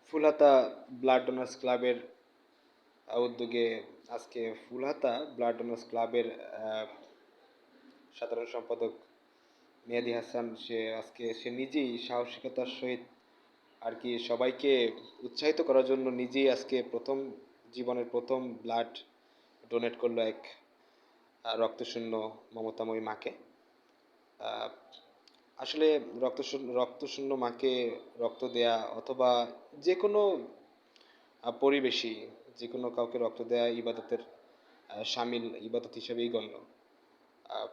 ফুলহাতা blood donors ক্লাবের উদ্যোগে আজকে ফুলহাতা ব্লাড ডোনার্স ক্লাবের সাধারণ সম্পাদক মেহেদী হাসান সে নিজেই সাহসিকতার সহিত আর কি সবাইকে উৎসাহিত করার জন্য নিজেই আজকে জীবনের প্রথম ব্লাড ডোনেট করলো এক রক্তশূন্য মমতাময়ী মাকে। আহ, আসলে রক্তশূন্য মাকে রক্ত দেয়া অথবা যে কোনো পরিবেশী যে কোনো কাউকে রক্ত দেয়া ইবাদতের শামিল ইবাদত হিসেবেই গণ্য। আহ,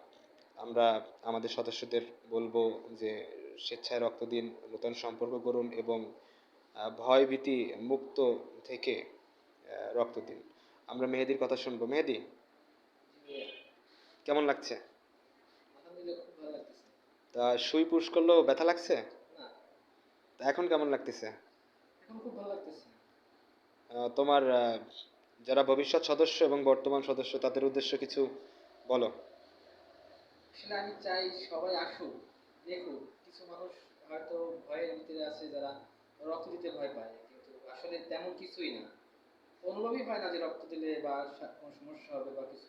আমরা আমাদের সদস্যদের বলবো যে স্বেচ্ছায় রক্ত দিন, নতুন সম্পর্ক গড়ুন এবং ভয় ভীতি মুক্ত থেকে রক্ত দিন। আমরা মেহেদির কথা শুনবো। মেহেদি, কেমন লাগছে? আলহামদুলিল্লাহ, খুব ভালো লাগতেছে। তা সুই পুশ করলেও ব্যথা লাগছে? না, তা এখন কেমন লাগতেছে? এখন খুব ভালো লাগতেছে। তোমার যারা ভবিষ্যৎ সদস্য এবং বর্তমান সদস্য তাদের উদ্দেশ্য কিছু বলো। আসলে আমি চাই সবাই আসুক, দেখুক। কিছু মানুষ হয়তো ভয়ের ভিতরে আছে, যারা রক্ত দিতে ভয় পায়, কিন্তু আসলে তেমন কিছুই না। অনুভবই হয় না যে রক্ত দিলে বা কোনো সমস্যা হবে বা কিছু।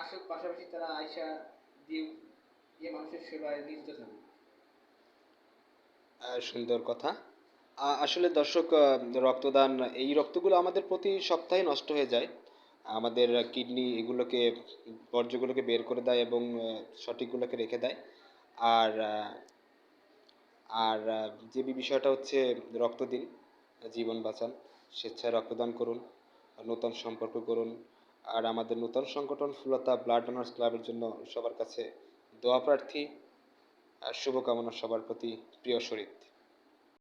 আসুক, পাশাপাশি তারা আয়সা দিক দিয়ে মানুষের সেবায় নিয়োজিত থাকুক। সুন্দর কথা। আসলে দর্শক, রক্তদান, এই রক্তগুলো আমাদের প্রতি সপ্তাহে নষ্ট হয়ে যায়। আমাদের কিডনি এগুলোকে বর্জ্যগুলোকে বের করে দেয় এবং সঠিকগুলোকে রেখে দেয়। আর আর যে বিষয়টা হচ্ছে, রক্ত দিন, জীবন বাঁচান, স্বেচ্ছায় রক্তদান করুন, নতুন সম্পর্ক করুন। আর আমাদের নতুন সংগঠন ফুলতা ব্লাড ডোনার্স ক্লাবের জন্য সবার কাছে দোয়া প্রার্থী। আর শুভকামনা সবার প্রতি, প্রিয় শরীফ।